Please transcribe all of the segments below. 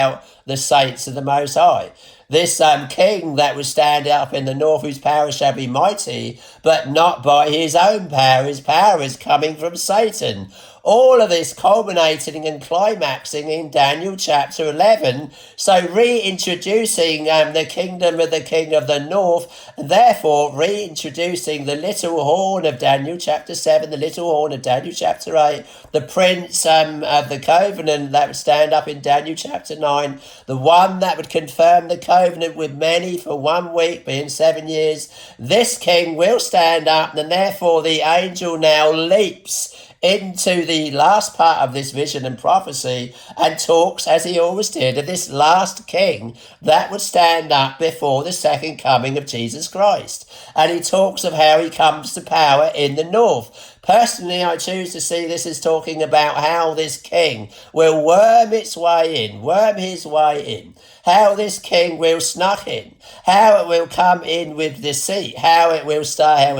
out the saints of the Most High. This king that would stand up in the north, whose power shall be mighty, but not by his own power. His power is coming from Satan. All of this culminating and climaxing in Daniel chapter 11. So reintroducing the kingdom of the king of the north, and therefore reintroducing the little horn of Daniel chapter 7, the little horn of Daniel chapter 8, the prince of the covenant that would stand up in Daniel chapter 9, the one that would confirm the covenant with many for 1 week, being 7 years. This king will stand up, and therefore the angel now leaps into the last part of this vision and prophecy and talks, as he always did, of this last king that would stand up before the second coming of Jesus Christ. And he talks of how he comes to power in the north. Personally, I choose to see this as talking about how this king will worm his way in, how this king will snuck in, how it will come in with deceit, how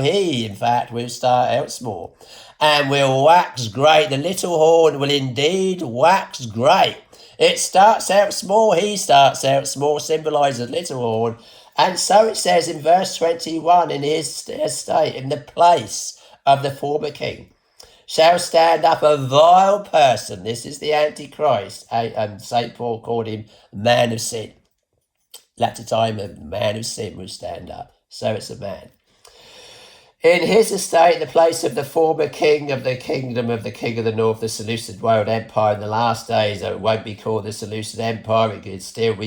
he, in fact, will start out small and will wax great. The little horn will indeed wax great. It starts out small, he starts out small, symbolises little horn. And so it says in verse 21, in his estate, in the place of the former king, shall stand up a vile person. This is the Antichrist. St. Paul called him man of sin. Latter time, a man of sin will stand up. So it's a man. In his estate, the place of the former king of the kingdom of the king of the north, the Seleucid world empire in the last days. It won't be called the Seleucid empire. We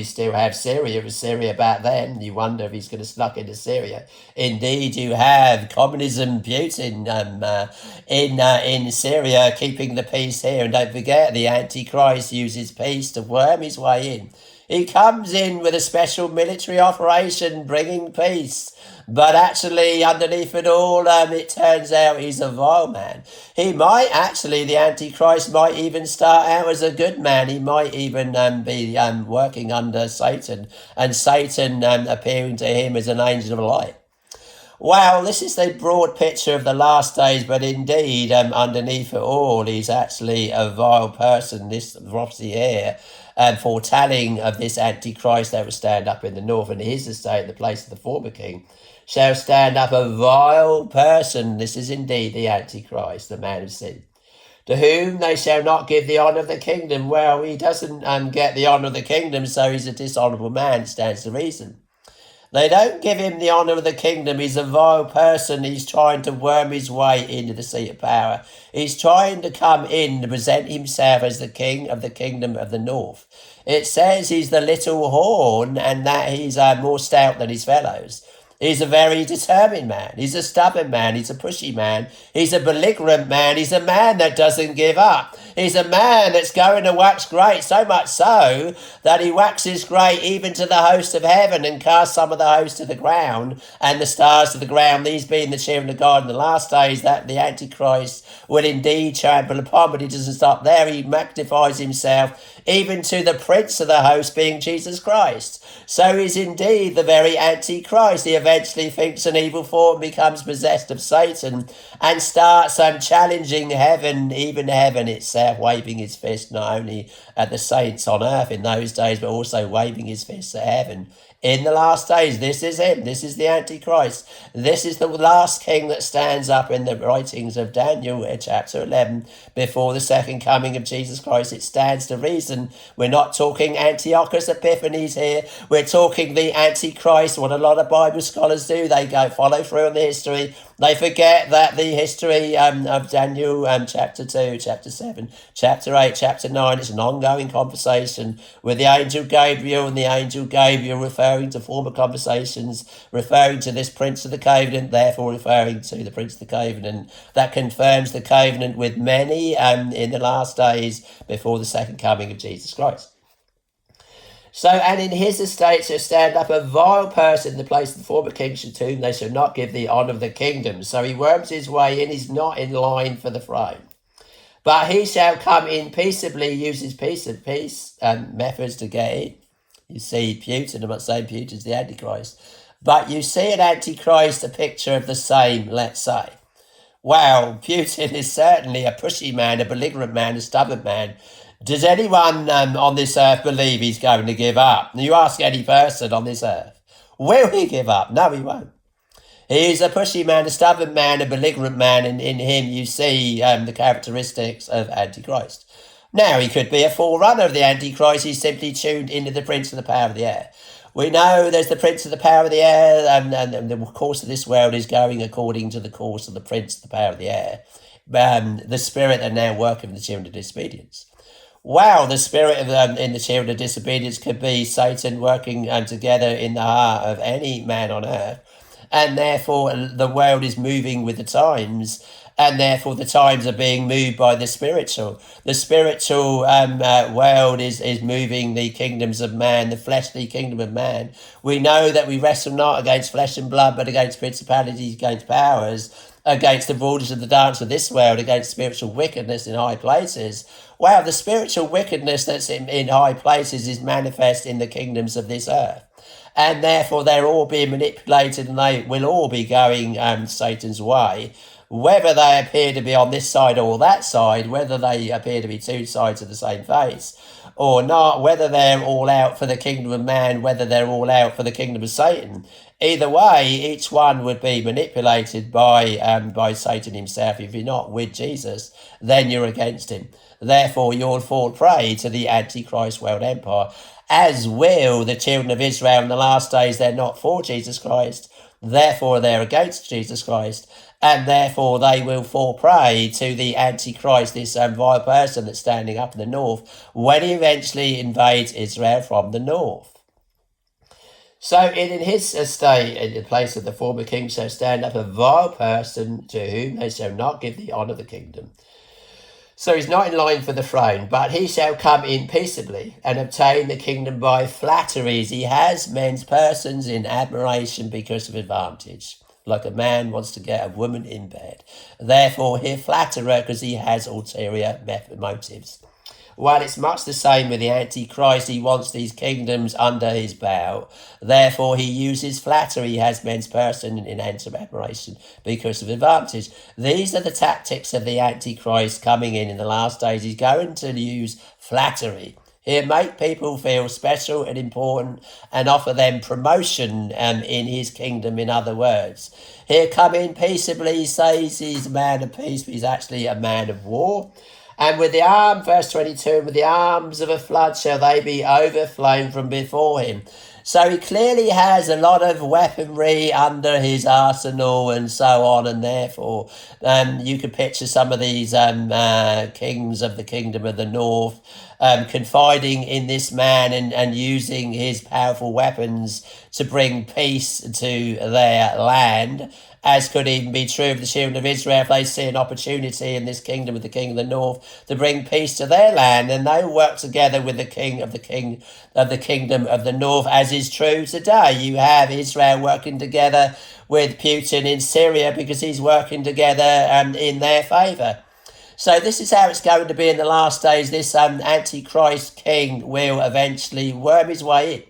still have Syria. It was Syria back then. You wonder if he's going to snuck into Syria. Indeed, you have communism, Putin in Syria, keeping the peace here. And don't forget, the Antichrist uses peace to worm his way in. He comes in with a special military operation bringing peace. But actually, underneath it all, it turns out he's a vile man. The Antichrist might even start out as a good man. He might even be working under Satan, and Satan appearing to him as an angel of light. Well, this is the broad picture of the last days, but indeed, underneath it all, he's actually a vile person. This prophecy here, foretelling of this Antichrist that will stand up in the north, and his estate in the place of the former king, shall stand up a vile person. This is indeed the Antichrist, the man of sin, to whom they shall not give the honour of the kingdom. Well, he doesn't get the honour of the kingdom, so he's a dishonourable man. It stands to reason. They don't give him the honour of the kingdom. He's a vile person. He's trying to worm his way into the seat of power. He's trying to come in to present himself as the king of the kingdom of the north. It says he's the little horn, and that he's more stout than his fellows. He's a very determined man. He's a stubborn man. He's a pushy man. He's a belligerent man. He's a man that doesn't give up. He's a man that's going to wax great, so much so that he waxes great even to the host of heaven and casts some of the host to the ground and the stars to the ground. These being the children of God in the last days, that the Antichrist will indeed trample upon, but he doesn't stop there. He magnifies himself even to the prince of the host, being Jesus Christ. So he's indeed the very Antichrist. He eventually thinks an evil form, becomes possessed of Satan, and starts challenging heaven, even heaven itself, waving his fist not only at the saints on earth in those days, but also waving his fist at heaven. In the last days, this is him. This is the Antichrist. This is the last king that stands up in the writings of Daniel chapter 11 before the second coming of Jesus Christ. It stands to reason. We're not talking Antiochus Epiphanes here. We're talking the Antichrist. What a lot of Bible scholars do, they go follow through on the history. They forget that the history of Daniel chapter 2, chapter 7, chapter 8, chapter 9 is an ongoing conversation with the angel Gabriel, and the angel Gabriel referring to former conversations, referring to this prince of the covenant, therefore referring to the prince of the covenant that confirms the covenant with many in the last days before the second coming of Jesus Christ. So, and in his estate shall stand up a vile person in the place of the former king, to whom they shall not give the honour of the kingdom. So he worms his way in, he's not in line for the throne. But he shall come in peaceably, uses peace methods to get in. You see Putin, I'm not saying Putin's the Antichrist, but you see an Antichrist, a picture of the same, let's say. Well, Putin is certainly a pushy man, a belligerent man, a stubborn man. Does anyone on this earth believe he's going to give up? You ask any person on this earth, will he give up? No, he won't. He's a pushy man, a stubborn man, a belligerent man, and in him you see the characteristics of Antichrist. Now, he could be a forerunner of the Antichrist. He's simply tuned into the prince of the power of the air. We know there's the prince of the power of the air, and the course of this world is going according to the course of the prince of the power of the air, the spirit that now working in the children of disobedience. Wow, the spirit of in the children of disobedience could be Satan working together in the heart of any man on earth, and therefore the world is moving with the times, and therefore the times are being moved by the spiritual. The spiritual world is moving the kingdoms of man, the fleshly kingdom of man. We know that we wrestle not against flesh and blood, but against principalities, against powers, against the rulers of the darkness of this world, against spiritual wickedness in high places. Wow, the spiritual wickedness that's in high places is manifest in the kingdoms of this earth. And therefore they're all being manipulated, and they will all be going Satan's way. Whether they appear to be on this side or that side, whether they appear to be two sides of the same face or not, whether they're all out for the kingdom of man, whether they're all out for the kingdom of Satan. Either way, each one would be manipulated by Satan himself. If you're not with Jesus, then you're against him. Therefore, you'll fall prey to the Antichrist world empire, as will the children of Israel in the last days. They're not for Jesus Christ, therefore they're against Jesus Christ, and therefore they will fall prey to the Antichrist, this vile person that's standing up in the north, when he eventually invades Israel from the north. So in his estate, in the place of the former king, shall stand up a vile person, to whom they shall not give the honour of the kingdom. So he's not in line for the throne, but he shall come in peaceably and obtain the kingdom by flatteries. He has men's persons in admiration because of advantage, like a man wants to get a woman in bed. Therefore he'll flatter her because he has ulterior motives. Well, it's much the same with the Antichrist. He wants these kingdoms under his bow. Therefore, he uses flattery. He has men's person in admiration because of advantage. These are the tactics of the Antichrist coming in the last days. He's going to use flattery. He'll make people feel special and important and offer them promotion in his kingdom, in other words. He'll come in peaceably. He says he's a man of peace, but he's actually a man of war. And with the arm, verse 22, with the arms of a flood shall they be overflown from before him. So he clearly has a lot of weaponry under his arsenal and so on, and therefore you could picture some of these kings of the kingdom of the north confiding in this man and using his powerful weapons to bring peace to their land, as could even be true of the children of Israel if they see an opportunity in this kingdom of the king of the north to bring peace to their land, and they work together with the king of the kingdom of the north, as is true today. You have Israel working together with Putin in Syria because he's working together in their favour. So this is how it's going to be in the last days. This Antichrist king will eventually worm his way in.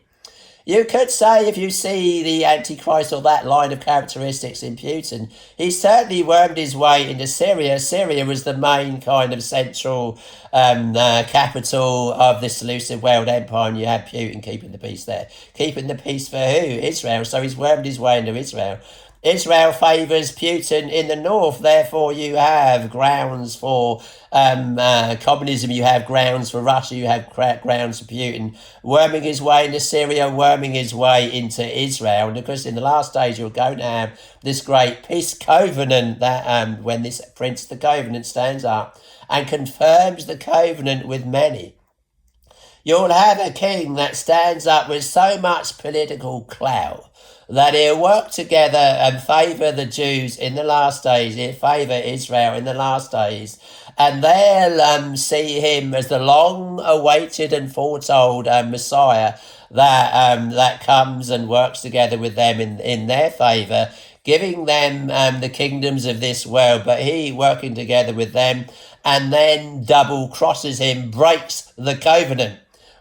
You could say, if you see the Antichrist or that line of characteristics in Putin, he certainly wormed his way into Syria. Syria was the main kind of central capital of this elusive world empire, and you had Putin keeping the peace there. Keeping the peace for who? Israel. So he's wormed his way into Israel. Israel favours Putin in the north, therefore you have grounds for communism, you have grounds for Russia, you have grounds for Putin worming his way into Syria, worming his way into Israel. And because in the last days you're going to have this great peace covenant that when this Prince of the Covenant stands up and confirms the covenant with many. You'll have a king that stands up with so much political clout that he'll work together and favour the Jews in the last days, he'll favour Israel in the last days, and they'll see him as the long-awaited and foretold Messiah that comes and works together with them in their favour, giving them the kingdoms of this world, but he working together with them, and then double crosses him, breaks the covenant.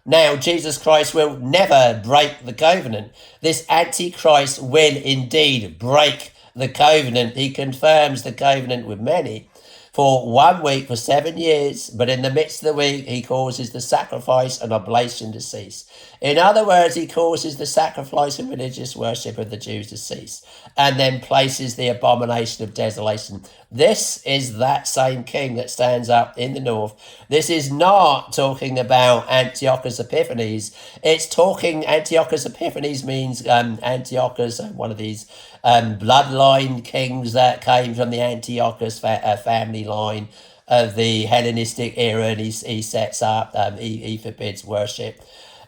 Now, Jesus Christ will never break the covenant. This Antichrist will indeed break the covenant. He confirms the covenant with many. for 1 week for 7 years, but in the midst of the week he causes the sacrifice and oblation to cease. In other words, he causes the sacrifice and religious worship of the Jews to cease, and then places the abomination of desolation. This is that same king that stands up in the north. This is not talking about Antiochus Epiphanes. It's talking, Antiochus Epiphanes means Antiochus, one of these bloodline kings that came from the Antiochus family line of the Hellenistic era, and he sets up, he forbids worship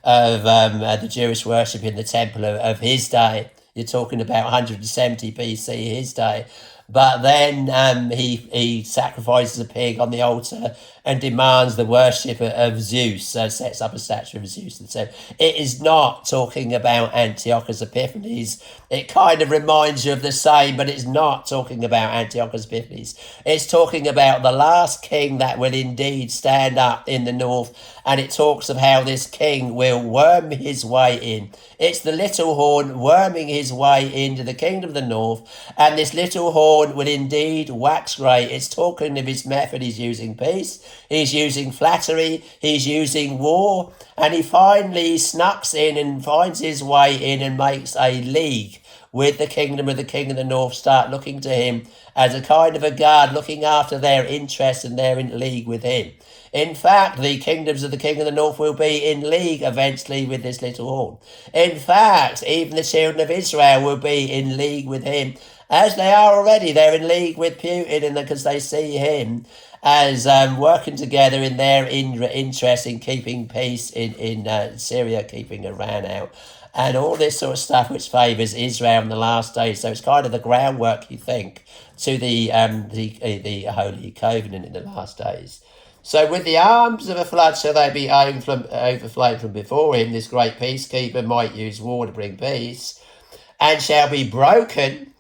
of the Jewish worship in the temple of his day. You're talking about 170 BC, his day. But then he sacrifices a pig on the altar and demands the worship of Zeus, sets up a statue of Zeus. And so it is not talking about Antiochus Epiphanes. It kind of reminds you of the same, but it's not talking about Antiochus Epiphanes. It's talking about the last king that will indeed stand up in the north, and it talks of how this king will worm his way in. It's the little horn worming his way into the kingdom of the north, and this little horn will indeed wax great. It's talking of his method. He's using peace, he's using flattery, he's using war, and he finally snucks in and finds his way in and makes a league with the kingdom of the king of the north, start looking to him as a kind of a guard, looking after their interests, and they're in league with him. In fact, the kingdoms of the king of the north will be in league eventually with this little horn. In fact, even the children of Israel will be in league with him, as they are already. They're in league with Putin, because they see him as working together in their interest in keeping peace in Syria, keeping Iran out, and all this sort of stuff which favours Israel in the last days. So it's kind of the groundwork, you think, to the Holy Covenant in the last days. So with the arms of a flood shall they be overflowed from before him. This great peacekeeper might use war to bring peace, and shall be broken.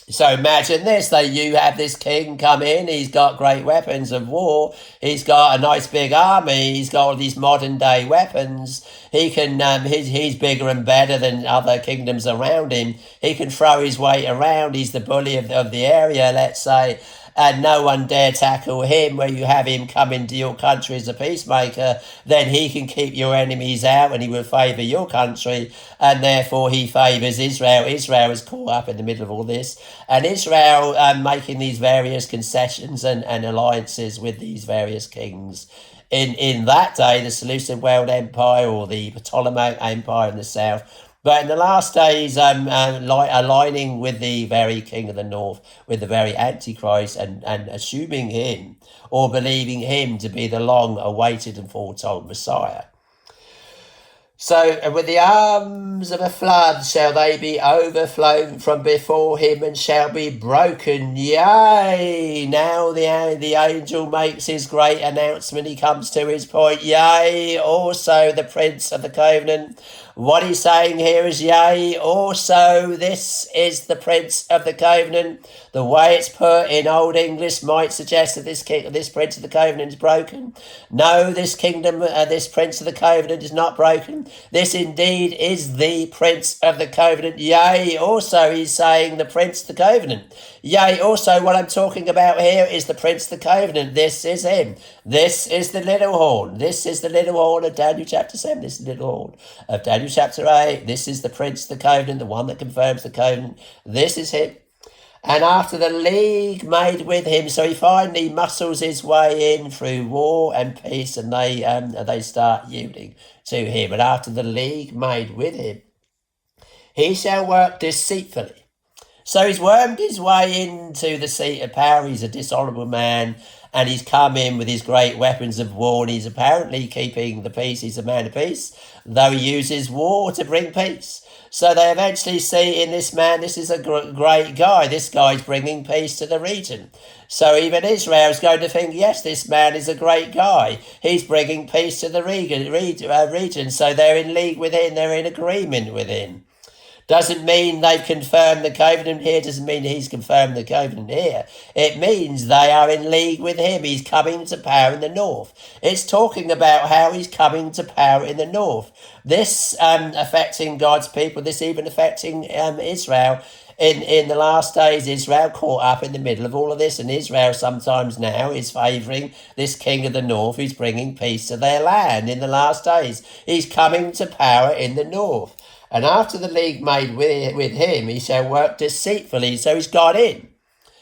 So imagine this, that you have this king come in, he's got great weapons of war, he's got a nice big army, he's got all these modern day weapons, he can, he's bigger and better than other kingdoms around him, he can throw his weight around, he's the bully of the area, let's say, and no one dare tackle him. Where you have him come into your country as a peacemaker, then he can keep your enemies out and he will favour your country, and therefore he favours Israel. Israel is caught up in the middle of all this, and Israel making these various concessions and alliances with these various kings. In that day, the Seleucid World Empire or the Ptolemaic Empire in the south. But in the last days, aligning with the very king of the north, with the very Antichrist, and assuming him or believing him to be the long-awaited and foretold Messiah. So with the arms of a flood shall they be overflown from before him, and shall be broken. Yea, now the angel makes his great announcement. He comes to his point. Yea, also the prince of the covenant. What he's saying here is, yea, also this is the prince of the covenant. The way it's put in Old English might suggest that this prince of the covenant is broken. No, this kingdom, this prince of the covenant is not broken. This indeed is the prince of the covenant. Yea, also he's saying the prince of the covenant. Yea, also what I'm talking about here is the prince of the covenant. This is him. This is the little horn. This is the little horn of Daniel chapter 7. This is the little horn of Daniel chapter 8. This is the prince of the covenant, the one that confirms the covenant. This is him. And after the league made with him, so he finally muscles his way in through war and peace, and they start yielding to him. And after the league made with him, he shall work deceitfully. So he's wormed his way into the seat of power. He's a dishonourable man, and he's come in with his great weapons of war, and he's apparently keeping the peace. He's a man of peace, though he uses war to bring peace. So they eventually see in this man, this is a great guy. This guy's bringing peace to the region. So even Israel is going to think, yes, this man is a great guy. He's bringing peace to the region. So they're in league with him. They're in agreement with him. Doesn't mean they've confirmed the covenant here. Doesn't mean he's confirmed the covenant here. It means they are in league with him. He's coming to power in the north. It's talking about how he's coming to power in the north. This affecting God's people, this even affecting Israel, in the last days, Israel caught up in the middle of all of this, and Israel sometimes now is favouring this king of the north who's bringing peace to their land in the last days. He's coming to power in the north. And after the league made with him, he shall work deceitfully. So he's got in.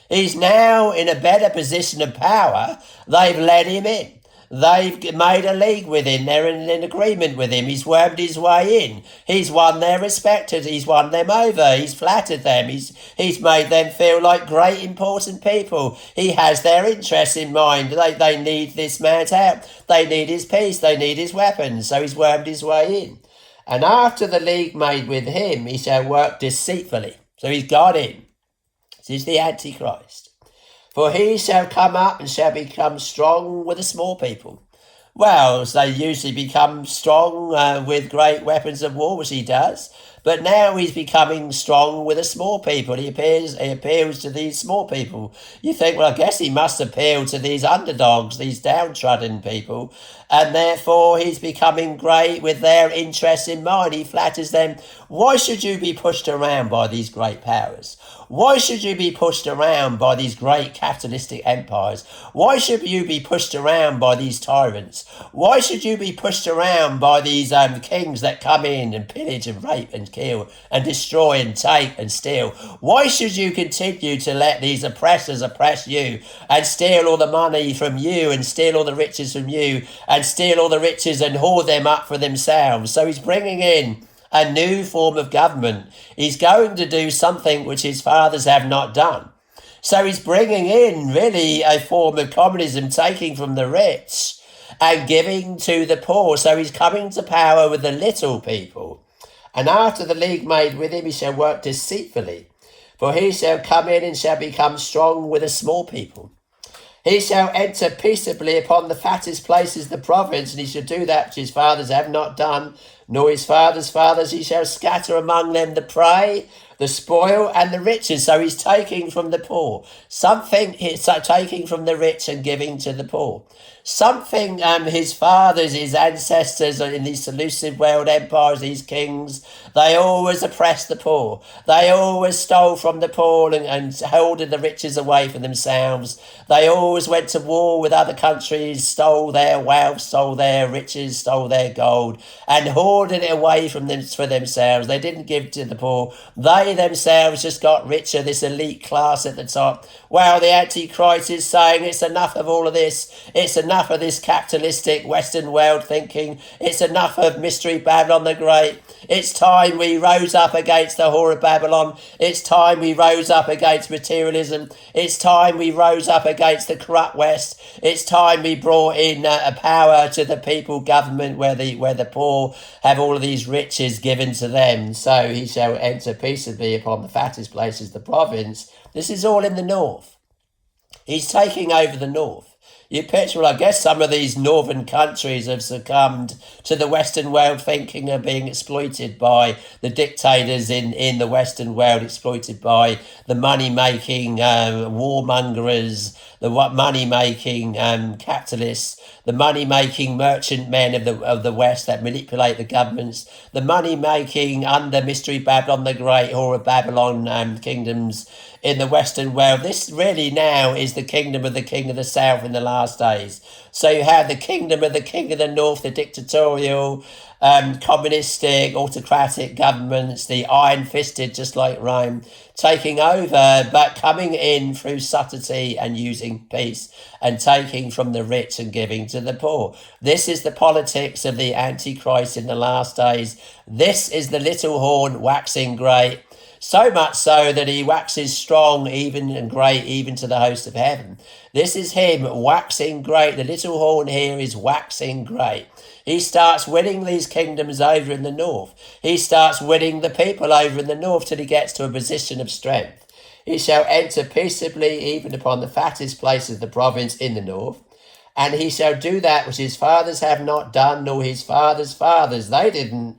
He's now in a better position of power. They've let him in. They've made a league with him. They're in an agreement with him. He's wormed his way in. He's won their respect. He's won them over. He's flattered them. He's made them feel like great, important people. He has their interests in mind. They need this man's help. They need his peace. They need his weapons. So he's wormed his way in. And after the league made with him, he shall work deceitfully. So he's got in. This is the Antichrist. For he shall come up and shall become strong with the small people. Well, they usually become strong with great weapons of war, which he does. But now he's becoming strong with the small people. He appeals to these small people. You think, well, I guess he must appeal to these underdogs, these downtrodden people. And therefore he's becoming great with their interests in mind. He flatters them. Why should you be pushed around by these great powers? Why should you be pushed around by these great capitalistic empires? Why should you be pushed around by these tyrants? Why should you be pushed around by these kings that come in and pillage and rape and kill and destroy and take and steal? Why should you continue to let these oppressors oppress you and steal all the money from you and steal all the riches from you and steal all the riches and hoard them up for themselves? So he's bringing in a new form of government. He's going to do something which his fathers have not done. So he's bringing in really a form of communism, taking from the rich and giving to the poor. So he's coming to power with the little people. And after the league made with him, he shall work deceitfully. For he shall come in and shall become strong with the small people. He shall enter peaceably upon the fattest places of the province, and he shall do that which his fathers have not done, nor his fathers' fathers. He shall scatter among them the prey, the spoil, and the riches. So he's taking from the poor. Something he's taking from the rich and giving to the poor. Something his fathers, his ancestors in these Seleucid world empires, these kings, they always oppressed the poor. They always stole from the poor and hoarded the riches away for themselves. They always went to war with other countries, stole their wealth, stole their riches, stole their gold, and hoarded it away from them for themselves. They didn't give to the poor. They themselves just got richer, this elite class at the top. Well, the Antichrist is saying it's enough of all of this. It's enough of this capitalistic Western world thinking. It's enough of Mystery Babylon the Great. It's time we rose up against the whore of Babylon. It's time we rose up against materialism. It's time we rose up against the corrupt West. It's time we brought in a power to the people government where the poor have all of these riches given to them. So he shall enter peaceably upon the fattest places, the province. This is all in the north. He's taking over the north. You picture, well, I guess some of these northern countries have succumbed to the Western world thinking of being exploited by the dictators in the Western world, exploited by the money-making warmongers, the money-making capitalists, the money-making merchant men of the West that manipulate the governments, the money-making under Mystery Babylon the Great, whore of Babylon kingdoms in the Western world. This really now is the kingdom of the king of the south in the last days. So you have the kingdom of the king of the north, the dictatorial, communistic, autocratic governments, the iron-fisted, just like Rome, taking over, but coming in through subtlety and using peace and taking from the rich and giving to the poor. This is the politics of the Antichrist in the last days. This is the little horn waxing great. So much so that he waxes strong even and great even to the host of heaven. This is him waxing great. The little horn here is waxing great. He starts winning these kingdoms over in the north. He starts winning the people over in the north till he gets to a position of strength. He shall enter peaceably even upon the fattest places of the province in the north. And he shall do that which his fathers have not done, nor his fathers' fathers. They didn't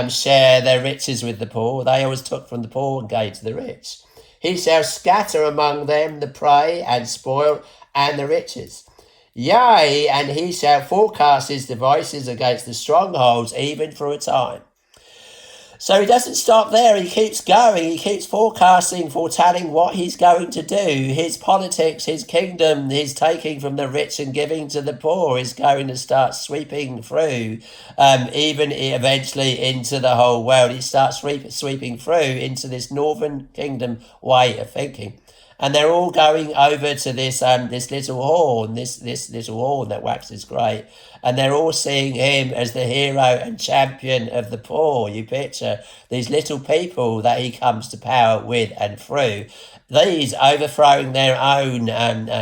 share their riches with the poor. They always took from the poor and gave to the rich. He shall scatter among them the prey and spoil and the riches. Yea, and he shall forecast his devices against the strongholds even for a time. So he doesn't stop there. He keeps going. He keeps forecasting, foretelling what he's going to do. His politics, his kingdom, his taking from the rich and giving to the poor is going to start sweeping through, even eventually into the whole world. He starts sweeping through into this northern kingdom way of thinking. And they're all going over to this little horn, this little horn that waxes great, and they're all seeing him as the hero and champion of the poor. You picture these little people that he comes to power with and through. These overthrowing their own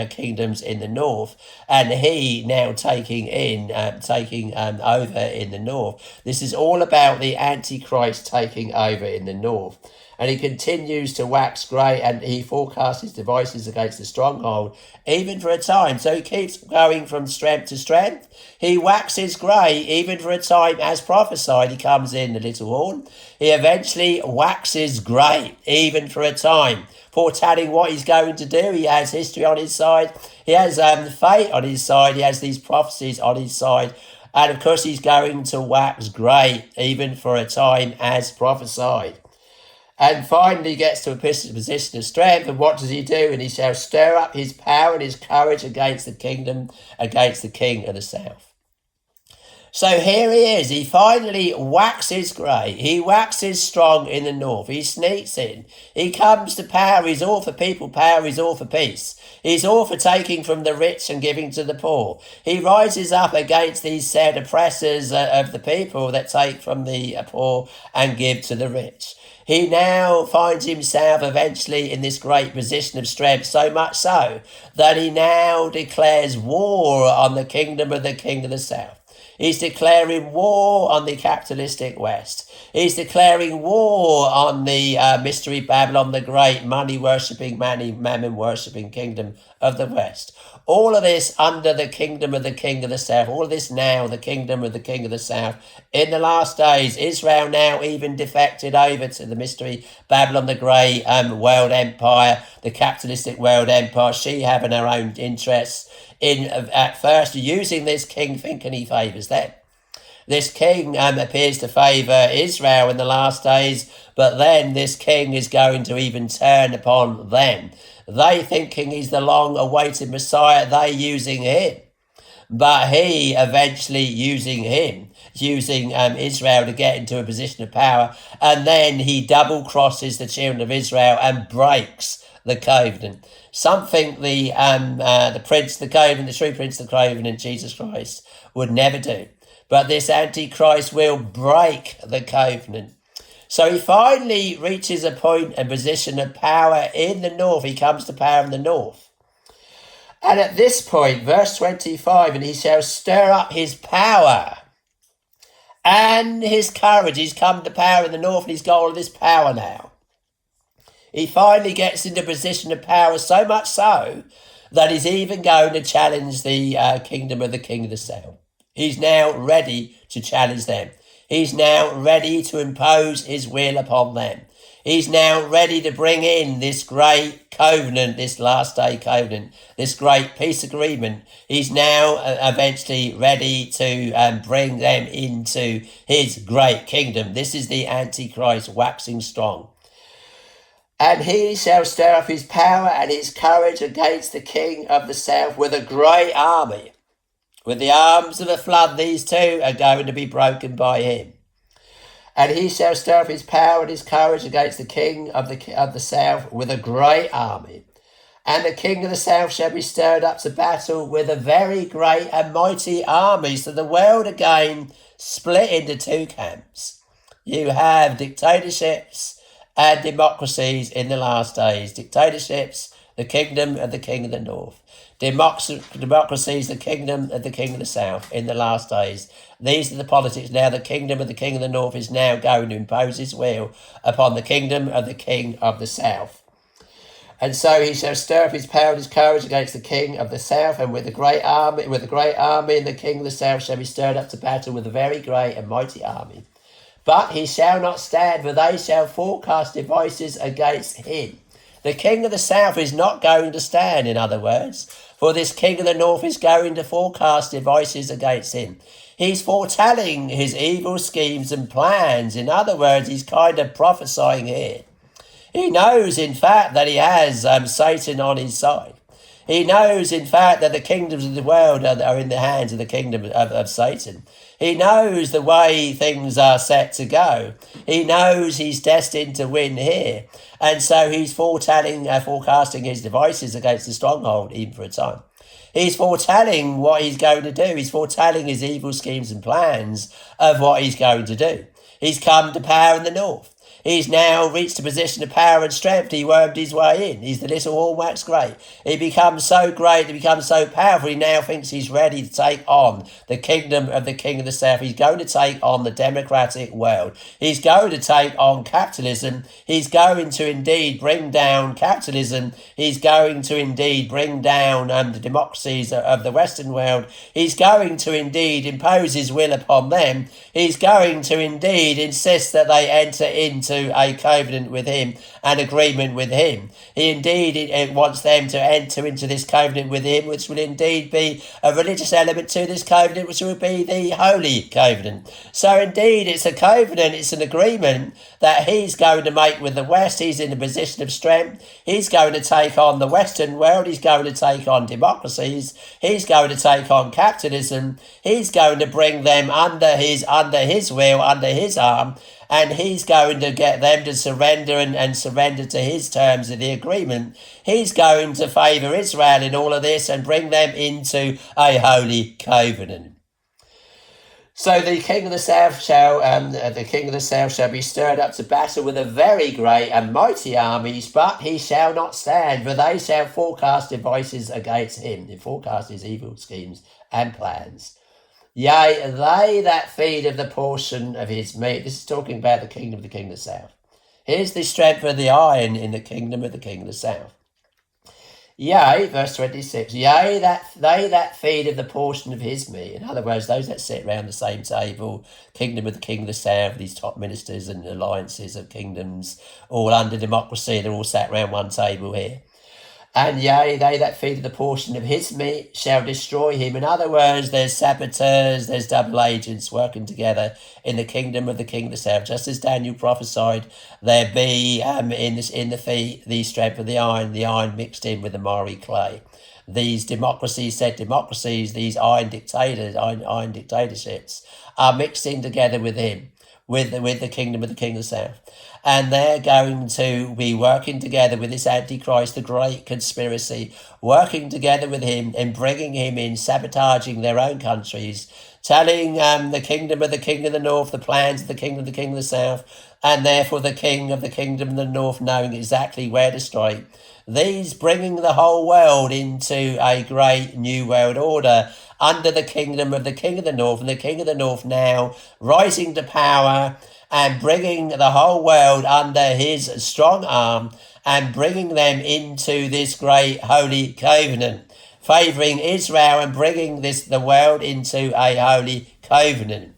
kingdoms in the north, and he now taking over in the north. This is all about the Antichrist taking over in the north. And he continues to wax great, and he forecasts his devices against the stronghold, even for a time. So he keeps going from strength to strength. He waxes great, even for a time, as prophesied. He comes in the little horn. He eventually waxes great, even for a time, foretelling what he's going to do. He has history on his side. He has fate on his side. He has these prophecies on his side. And of course, he's going to wax great, even for a time, as prophesied. And finally gets to a position of strength. And what does he do? And he shall stir up his power and his courage against the kingdom, against the king of the south. So here he is. He finally waxes great. He waxes strong in the north. He sneaks in. He comes to power. He's all for people power. He's all for peace. He's all for taking from the rich and giving to the poor. He rises up against these said oppressors of the people that take from the poor and give to the rich. He now finds himself eventually in this great position of strength, so much so that he now declares war on the kingdom of the king of the south. He's declaring war on the capitalistic West. He's declaring war on the mystery Babylon, the great money-worshipping, mammon-worshipping kingdom of the West. All of this under the kingdom of the king of the south. All of this now, the kingdom of the king of the south. In the last days, Israel now even defected over to the mystery Babylon, the great world empire, the capitalistic world empire. She having her own interests in, at first, using this king, thinking he favours them. This king appears to favour Israel in the last days, but then this king is going to even turn upon them. They thinking he's the long-awaited Messiah, they using him. But he eventually using Israel to get into a position of power, and then he double-crosses the children of Israel and breaks the covenant. Something the prince of the covenant, the true prince of the covenant, Jesus Christ, would never do. But this Antichrist will break the covenant. So he finally reaches a point and position of power in the north. He comes to power in the north. And at this point, verse 25, and he shall stir up his power and his courage. He's come to power in the north, and he's got all of this power now. He finally gets into a position of power, so much so that he's even going to challenge the kingdom of the king of the south. He's now ready to challenge them. He's now ready to impose his will upon them. He's now ready to bring in this great covenant, this last day covenant, this great peace agreement. He's now eventually ready to bring them into his great kingdom. This is the Antichrist waxing strong. And he shall stir up his power and his courage against the king of the south with a great army. With the arms of a flood, these two are going to be broken by him. And he shall stir up his power and his courage against the king of the south with a great army. And the king of the south shall be stirred up to battle with a very great and mighty army. So the world again split into two camps. You have dictatorships and democracies in the last days. Dictatorships, the kingdom of the king of the north. Democracies, the kingdom of the south in the last days. These are the politics now. The kingdom of the king of the north is now going to impose his will upon the kingdom of the king of the south. And so he shall stir up his power and his courage against the king of the south, and with a great army, and the king of the south shall be stirred up to battle with a very great and mighty army. But he shall not stand, for they shall forecast devices against him. The king of the south is not going to stand, in other words, for this king of the north is going to forecast devices against him. He's foretelling his evil schemes and plans. In other words, he's kind of prophesying here. He knows, in fact, that he has Satan on his side. He knows, in fact, that the kingdoms of the world are in the hands of the kingdom of Satan. He knows the way things are set to go. He knows he's destined to win here. And so he's forecasting his devices against the stronghold, even for a time. He's foretelling what he's going to do. He's foretelling his evil schemes and plans of what he's going to do. He's come to power in the north. He's now reached a position of power and strength. He wormed his way in. He's the little hallmark's great. He becomes so great, he becomes so powerful, he now thinks he's ready to take on the kingdom of the king of the south. He's going to take on the democratic world. He's going to take on capitalism. He's going to indeed bring down capitalism. He's going to indeed bring down the democracies of the Western world. He's going to indeed impose his will upon them. He's going to indeed insist that they enter into a covenant with him, an agreement with him. He indeed wants them to enter into this covenant with him, which will indeed be a religious element to this covenant, which will be the holy covenant. So indeed it's a covenant, it's an agreement that he's going to make with the West. He's in a position of strength. He's going to take on the Western world. He's going to take on democracies. He's going to take on capitalism. He's going to bring them under his will, under his arm, and he's going to get them to surrender and surrender to his terms of the agreement. He's going to favour Israel in all of this and bring them into a holy covenant. So the king of the south shall be stirred up to battle with a very great and mighty armies, but he shall not stand, for they shall forecast devices against him. They forecast his evil schemes and plans. Yea, they that feed of the portion of his meat. This is talking about the kingdom of the king of the south. Here's the strength of the iron in the kingdom of the king of the south. Yea, verse 26, yea, they that feed of the portion of his meat. In other words, those that sit round the same table, kingdom of the king of the south, these top ministers and alliances of kingdoms, all under democracy, they're all sat round one table here. And yea, they that feed the portion of his meat shall destroy him. In other words, there's saboteurs, there's double agents working together in the kingdom of the king of the south. Just as Daniel prophesied, there be in the feet the strength of the iron mixed in with the miry clay. These democracies, these iron dictatorships are mixed in together with him, with the kingdom of the king of the south. And they're going to be working together with this Antichrist, the great conspiracy, working together with him and bringing him in, sabotaging their own countries, telling the kingdom of the north the plans of the king of the south, and therefore the king of the kingdom of the north knowing exactly where to strike. These bringing the whole world into a great new world order under the kingdom of the king of the north, and the king of the north now rising to power and bringing the whole world under his strong arm and bringing them into this great holy covenant, favouring Israel and bringing the world into a holy covenant.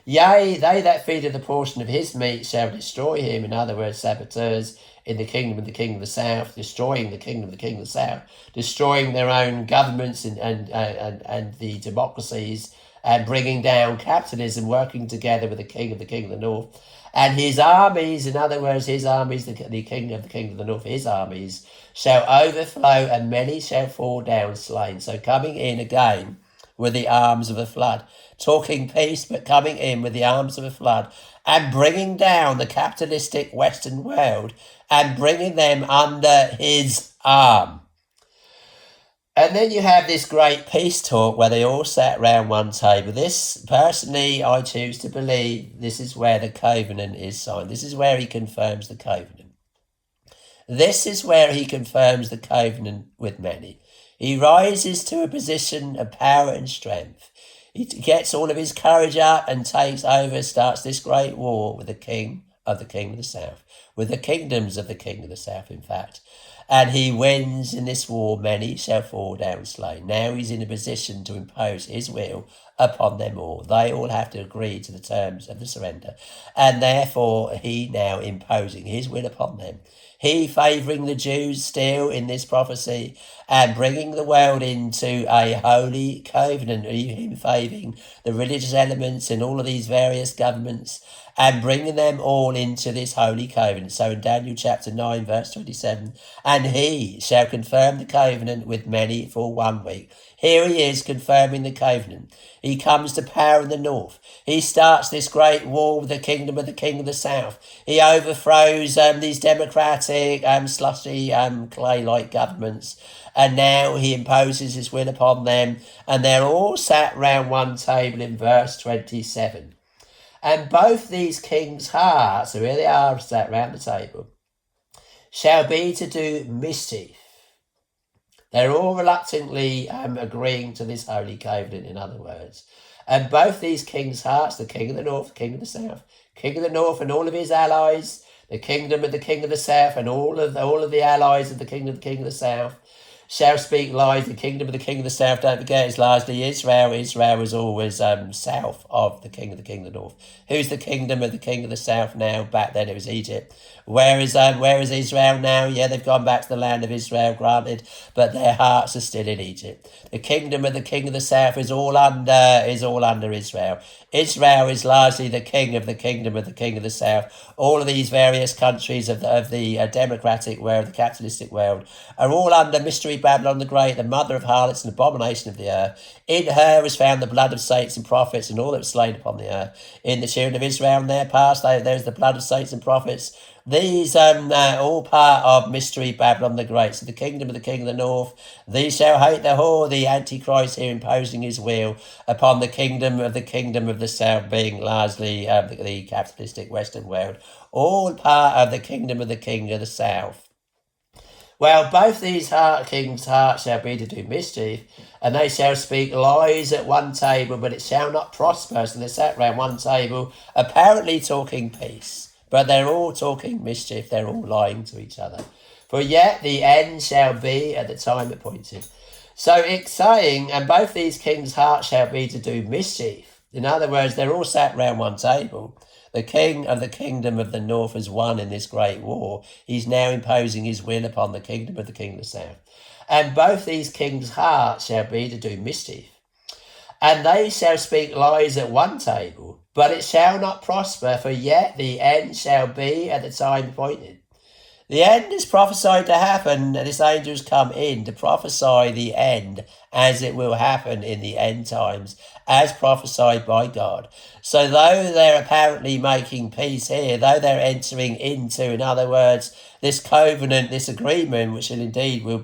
Yea, they that feed of the portion of his meat shall destroy him. In other words, saboteurs in the kingdom of the king of the south, destroying the kingdom of the king of the south, destroying their own governments and the democracies, and bringing down capitalism, working together with the king of the north. And his armies, in other words, his armies, the king of the north, his armies, shall overflow, and many shall fall down slain. So coming in again with the arms of a flood, talking peace, but coming in with the arms of a flood, and bringing down the capitalistic Western world, and bringing them under his arm. And then you have this great peace talk where they all sat round one table. This, personally, I choose to believe this is where the covenant is signed. This is where he confirms the covenant. This is where he confirms the covenant with many. He rises to a position of power and strength. He gets all of his courage up and takes over, starts this great war with the king of the south, with the kingdoms of the king of the south, in fact. And he wins in this war, many shall fall down slain. Now he's in a position to impose his will upon them all. They all have to agree to the terms of the surrender. And therefore, he now imposing his will upon them. He favouring the Jews still in this prophecy and bringing the world into a holy covenant, him favouring the religious elements in all of these various governments and bringing them all into this holy covenant. So in Daniel chapter 9 verse 27, and he shall confirm the covenant with many for 1 week. Here he is confirming the covenant. He comes to power in the north. He starts this great war with the kingdom of the king of the south. He overthrows these democratic, slushy, clay-like governments. And now he imposes his will upon them. And they're all sat round one table in verse 27. And both these kings' hearts, so here they are sat round the table, shall be to do mischief. They're all reluctantly agreeing to this holy covenant, in other words. And both these kings' hearts, the king of the north, the king of the south, king of the north and all of his allies, the kingdom of the king of the south and all of the allies of the king of the south, shall speak lies. The kingdom of the king of the south, don't forget, is largely Israel. Israel was always south of the king of the north. Who's the kingdom of the king of the south now? Back then it was Egypt. Where is Israel now? Yeah, they've gone back to the land of Israel, granted, but their hearts are still in Egypt. The kingdom of the king of the south is all under Israel. Israel is largely the king of the kingdom of the king of the south. All of these various countries of the democratic world, the capitalistic world, are all under Mystery Babylon the Great, the mother of harlots and abomination of the earth. In her was found the blood of saints and prophets and all that was slain upon the earth. In the children of Israel in their past, there's the blood of saints and prophets. These all part of Mystery Babylon the Great. So the kingdom of the king of the north, these shall hate the whore, the Antichrist here imposing his will upon the kingdom of the south, being largely the capitalistic Western world. All part of the kingdom of the king of the south. Well, both these kings' hearts shall be to do mischief, and they shall speak lies at one table, but it shall not prosper. So they sat round one table, apparently talking peace. But they're all talking mischief, they're all lying to each other. For yet the end shall be at the time appointed. So it's saying, and both these kings' hearts shall be to do mischief. In other words, they're all sat round one table. The king of the kingdom of the north has won in this great war. He's now imposing his will upon the kingdom of the king of the south. And both these kings' hearts shall be to do mischief. And they shall speak lies at one table, but it shall not prosper, for yet the end shall be at the time appointed. The end is prophesied to happen. This angel's come in to prophesy the end as it will happen in the end times, as prophesied by God. So though they're apparently making peace here, though they're entering into, in other words, this covenant, this agreement, which indeed will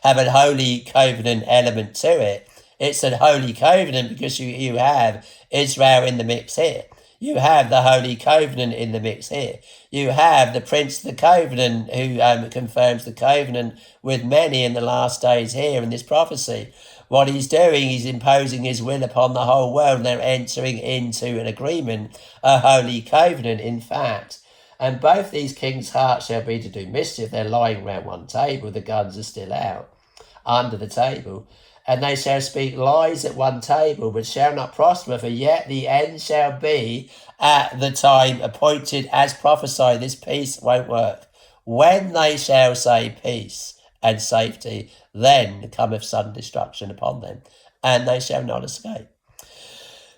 have a holy covenant element to it, it's a holy covenant because you have Israel in the mix here. You have the Holy Covenant in the mix here. You have the Prince of the Covenant who confirms the covenant with many in the last days here in this prophecy. What he's doing, he's imposing his will upon the whole world, and they're entering into an agreement, a Holy Covenant, in fact. And both these kings' hearts shall be to do mischief. They're lying round one table. The guns are still out under the table. And they shall speak lies at one table, but shall not prosper, for yet the end shall be at the time appointed as prophesied. This peace won't work. When they shall say peace and safety, then cometh sudden destruction upon them, and they shall not escape.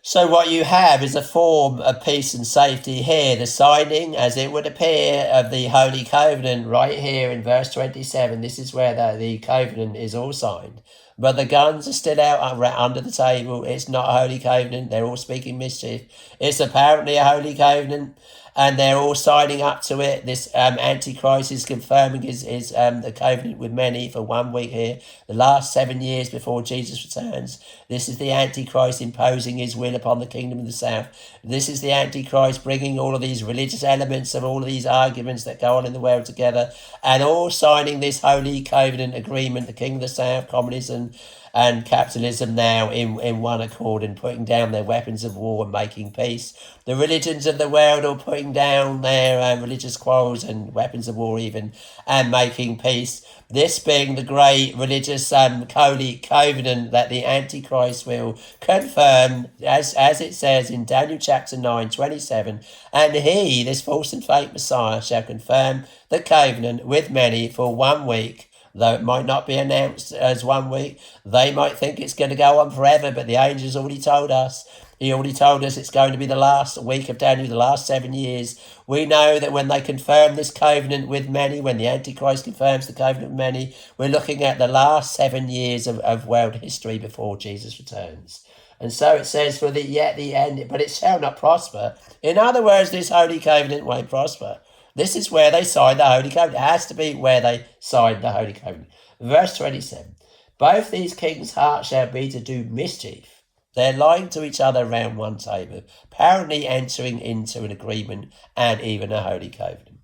So what you have is a form of peace and safety here, the signing, as it would appear, of the Holy Covenant right here in verse 27. This is where the covenant is all signed. But the guns are still out under the table. It's not a holy covenant. They're all speaking mischief. It's apparently a holy covenant, and they're all signing up to it. This Antichrist is confirming his the covenant with many for 1 week here. The last 7 years before Jesus returns. This is the Antichrist imposing his will upon the kingdom of the south. This is the Antichrist bringing all of these religious elements of all of these arguments that go on in the world together, and all signing this holy covenant agreement, the king of the south, communism, and capitalism now in one accord and putting down their weapons of war and making peace. The religions of the world are putting down their religious quarrels and weapons of war even and making peace. This being the great religious holy covenant that the Antichrist will confirm, as it says in Daniel chapter 9:27, and he, this false and fake Messiah, shall confirm the covenant with many for 1 week. Though it might not be announced as 1 week, they might think it's going to go on forever, but the angel's already told us. He already told us it's going to be the last week of Daniel, the last 7 years. We know that when they confirm this covenant with many, when the Antichrist confirms the covenant with many, we're looking at the last 7 years of world history before Jesus returns. And so it says, for the yet the end, but it shall not prosper. In other words, this holy covenant won't prosper. This is where they signed the Holy Covenant. It has to be where they signed the Holy Covenant. Verse 27. Both these kings' hearts shall be to do mischief. They're lying to each other around one table, apparently entering into an agreement and even a Holy Covenant.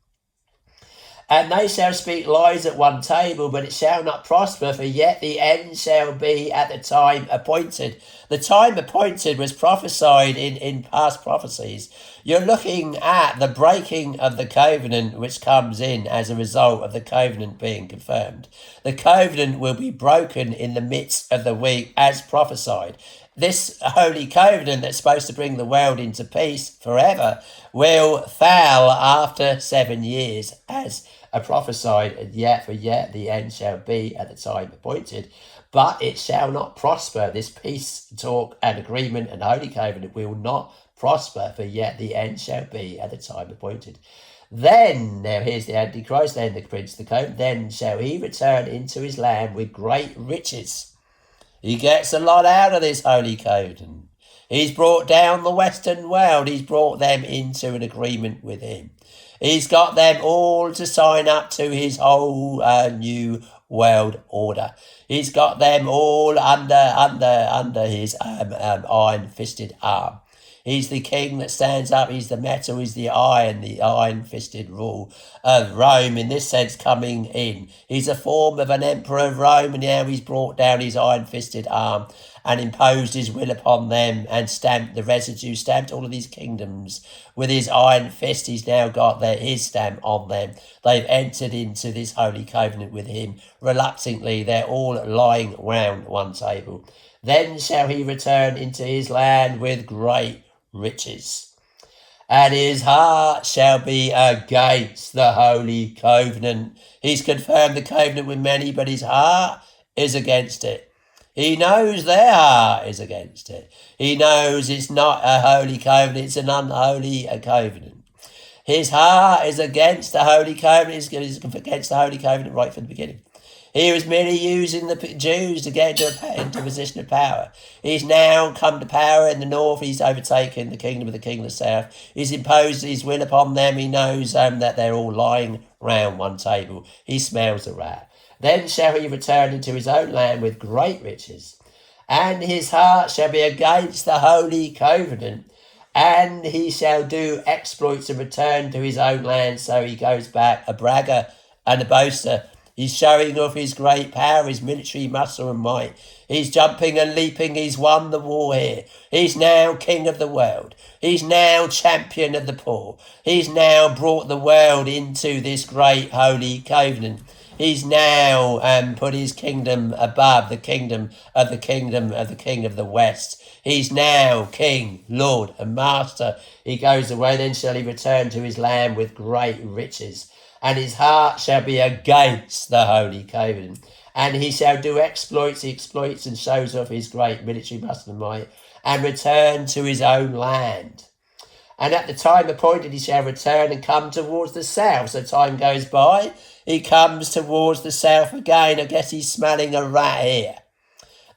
And they shall speak lies at one table, but it shall not prosper, for yet the end shall be at the time appointed. The time appointed was prophesied in past prophecies. You're looking at the breaking of the covenant, which comes in as a result of the covenant being confirmed. The covenant will be broken in the midst of the week, as prophesied. This holy covenant that's supposed to bring the world into peace forever will fail after 7 years, as prophesied, and yet the end shall be at the time appointed. But it shall not prosper. This peace talk and agreement and holy covenant will not prosper, for yet the end shall be at the time appointed. Then, now here's the Antichrist, then the prince of the covenant, then shall he return into his land with great riches. He gets a lot out of this holy covenant. He's brought down the Western world. He's brought them into an agreement with him. He's got them all to sign up to his whole new world order. He's got them all under his iron-fisted arm. He's the king that stands up. He's the metal. He's the iron-fisted rule of Rome, in this sense, coming in. He's a form of an emperor of Rome, and now he's brought down his iron-fisted arm and imposed his will upon them and stamped the residue, stamped all of these kingdoms with his iron fist. He's now got his stamp on them. They've entered into this holy covenant with him. Reluctantly, they're all lying round one table. Then shall he return into his land with great riches, and his heart shall be against the holy covenant. He's confirmed the covenant with many, but his heart is against it. He knows their heart is against it. He knows it's not a holy covenant, it's an unholy covenant. His heart is against the holy covenant. He's against the holy covenant right from the beginning. He was merely using the Jews to get into a position of power. He's now come to power in the north. He's overtaken the kingdom of the south. He's imposed his will upon them. He knows that they're all lying round one table. He smells a rat. Then shall he return into his own land with great riches, and his heart shall be against the holy covenant, and he shall do exploits and return to his own land. So he goes back, a bragger and a boaster. He's showing off his great power, his military muscle and might. He's jumping and leaping. He's won the war here. He's now king of the world. He's now champion of the poor. He's now brought the world into this great holy covenant. He's now put his kingdom above the kingdom of the king of the West. He's now king, lord and master. He goes away, then shall he return to his land with great riches. And his heart shall be against the holy covenant. And he shall do exploits. He exploits and shows off his great military muscle and might, and return to his own land. And at the time appointed he shall return and come towards the south. So time goes by. He comes towards the south again. I guess he's smelling a rat here.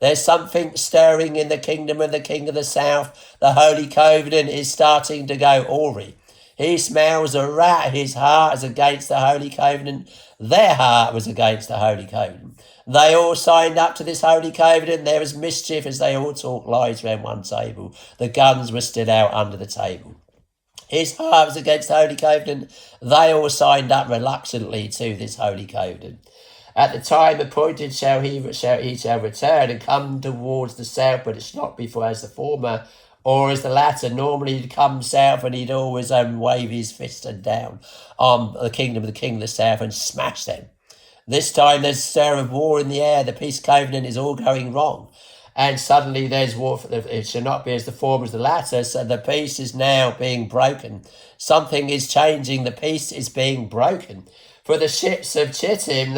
There's something stirring in the kingdom of the king of the south. The holy covenant is starting to go awry. He smells a rat. His heart is against the holy covenant. Their heart was against the holy covenant. They all signed up to this holy covenant. There was mischief as they all talked lies around one table. The guns were still out under the table. His heart was against the holy covenant. They all signed up reluctantly to this holy covenant. At the time appointed he shall return and come towards the south, but it's not before as the former or as the latter. Normally he'd come south and he'd always wave his fist and down on the kingdom of the king of the south and smash them. This time there's a stir of war in the air. The peace covenant is all going wrong. And suddenly there's war. It shall not be as the former as the latter. So the peace is now being broken. Something is changing. The peace is being broken. For the ships of Chittim,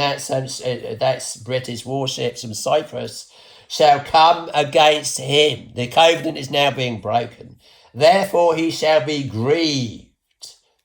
that's British warships from Cyprus, shall come against him. The covenant is now being broken. Therefore he shall be grieved.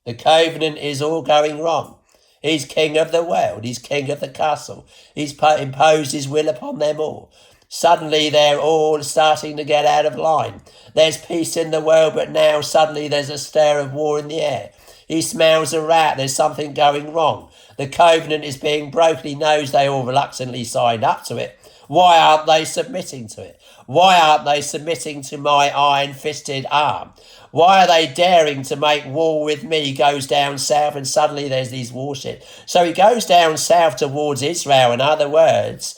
The covenant is all going wrong. He's king of the world. He's king of the castle. He's imposed his will upon them all. Suddenly they're all starting to get out of line. There's peace in the world, but now suddenly there's a stir of war in the air. He smells a rat. There's something going wrong. The covenant is being broken. He knows they all reluctantly signed up to it. Why aren't they submitting to it? Why aren't they submitting to my iron-fisted arm? Why are they daring to make war with me? He goes down south and suddenly there's these warships. So he goes down south towards Israel. In other words,